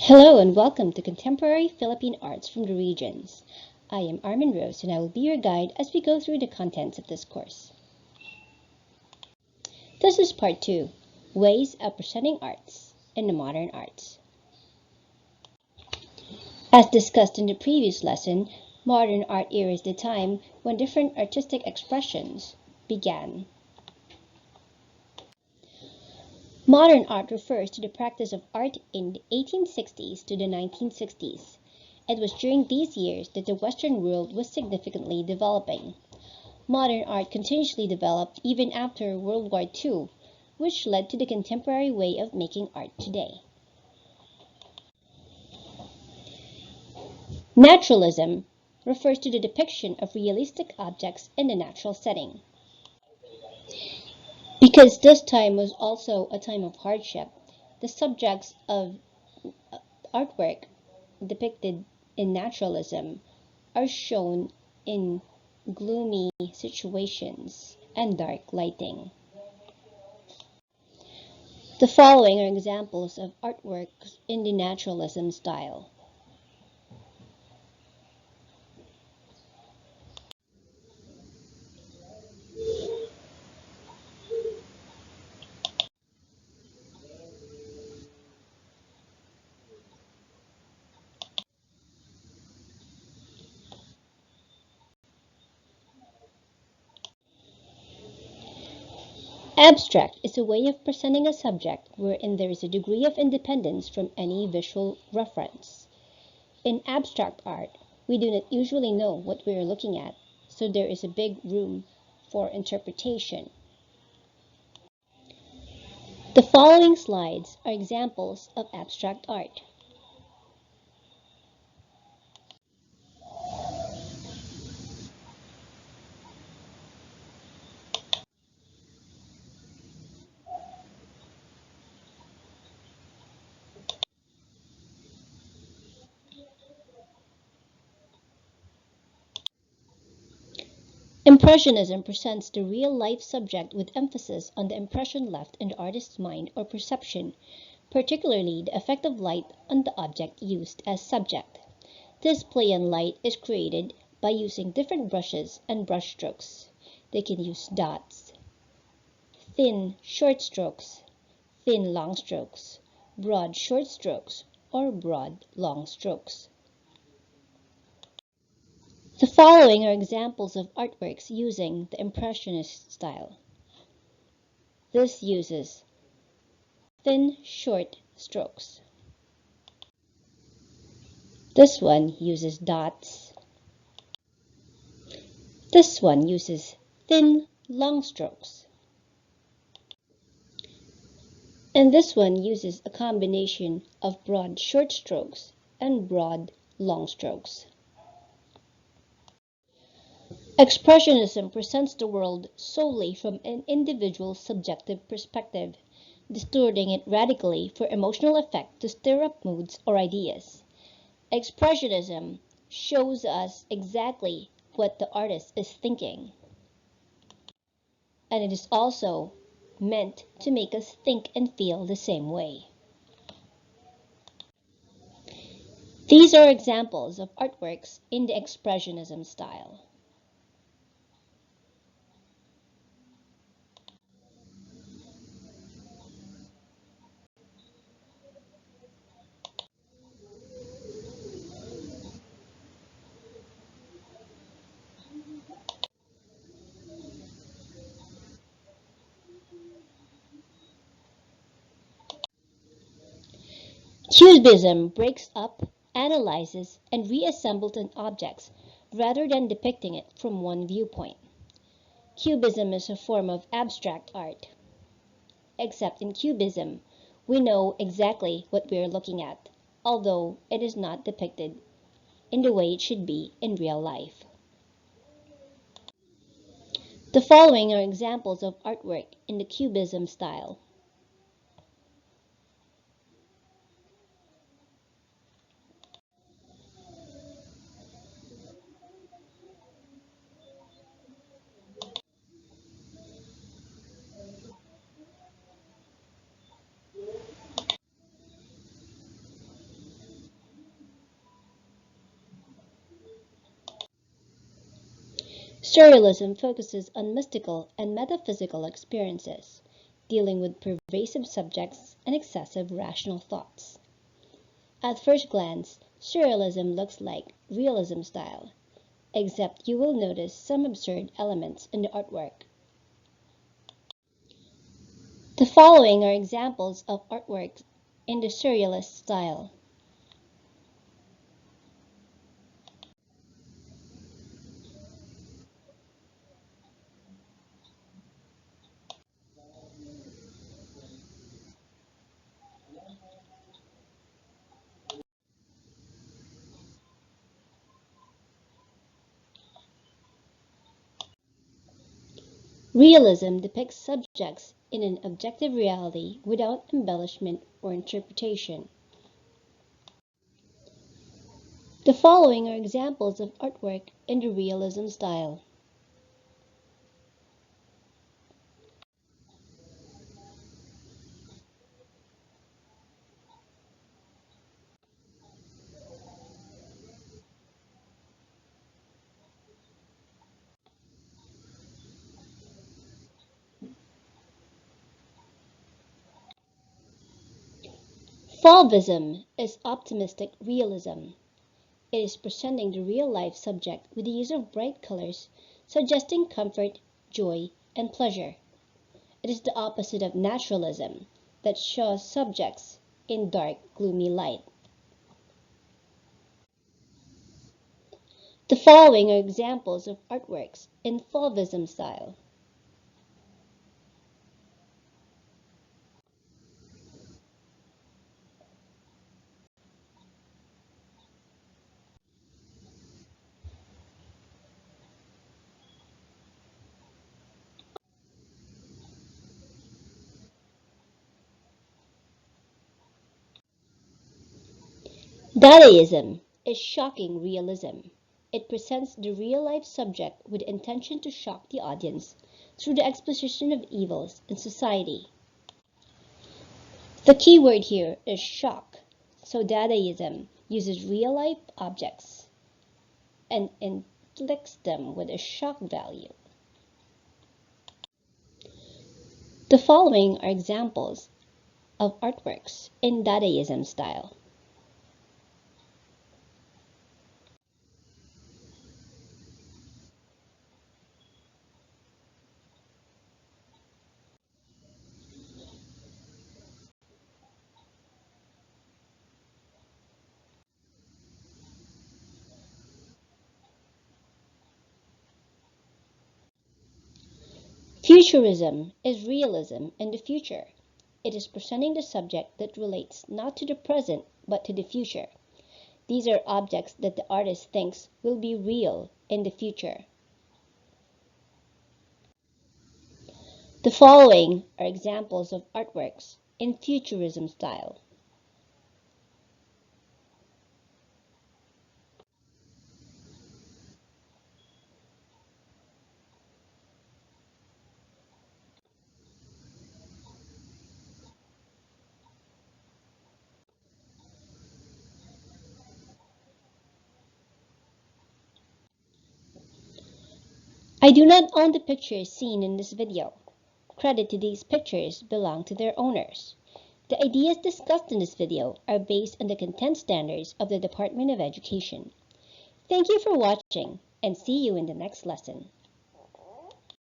Hello and welcome to Contemporary Philippine Arts from the Regions. I am Armin Rose and I will be your guide as we go through the contents of this course. This is part 2, Ways of Presenting Arts in the Modern Arts. As discussed in the previous lesson, modern art era is the time when different artistic expressions began. Modern art refers to the practice of art in the 1860s to the 1960s. It was during these years that the Western world was significantly developing. Modern art continuously developed even after World War II, which led to the contemporary way of making art today. Naturalism refers to the depiction of realistic objects in the natural setting. Because this time was also a time of hardship, the subjects of artwork depicted in naturalism are shown in gloomy situations and dark lighting. The following are examples of artworks in the naturalism style. Abstract is a way of presenting a subject wherein there is a degree of independence from any visual reference. In abstract art, we do not usually know what we are looking at, so there is a big room for interpretation. The following slides are examples of abstract art. Impressionism presents the real-life subject with emphasis on the impression left in the artist's mind or perception, particularly the effect of light on the object used as subject. This play on light is created by using different brushes and brush strokes. They can use dots, thin short strokes, thin long strokes, broad short strokes, or broad long strokes. The following are examples of artworks using the Impressionist style. This uses thin, short strokes. This one uses dots. This one uses thin, long strokes. And this one uses a combination of broad, short strokes and broad, long strokes. Expressionism presents the world solely from an individual's subjective perspective, distorting it radically for emotional effect to stir up moods or ideas. Expressionism shows us exactly what the artist is thinking, and it is also meant to make us think and feel the same way. These are examples of artworks in the Expressionism style. Cubism breaks up, analyzes, and reassembles an object rather than depicting it from one viewpoint. Cubism is a form of abstract art. Except in Cubism, we know exactly what we are looking at, although it is not depicted in the way it should be in real life. The following are examples of artwork in the Cubism style. Surrealism focuses on mystical and metaphysical experiences, dealing with pervasive subjects and excessive rational thoughts. At first glance, Surrealism looks like realism style, except you will notice some absurd elements in the artwork. The following are examples of artworks in the Surrealist style. Realism depicts subjects in an objective reality without embellishment or interpretation. The following are examples of artwork in the realism style. Fauvism is optimistic realism. It is presenting the real-life subject with the use of bright colors, suggesting comfort, joy, and pleasure. It is the opposite of naturalism, that shows subjects in dark, gloomy light. The following are examples of artworks in Fauvism style. Dadaism is shocking realism. It presents the real-life subject with the intention to shock the audience through the exposition of evils in society. The key word here is shock, so Dadaism uses real-life objects and inflicts them with a shock value. The following are examples of artworks in Dadaism style. Futurism is realism in the future. It is presenting the subject that relates not to the present but to the future. These are objects that the artist thinks will be real in the future. The following are examples of artworks in futurism style. I do not own the pictures seen in this video. Credit to these pictures belong to their owners. The ideas discussed in this video are based on the content standards of the Department of Education. Thank you for watching and see you in the next lesson.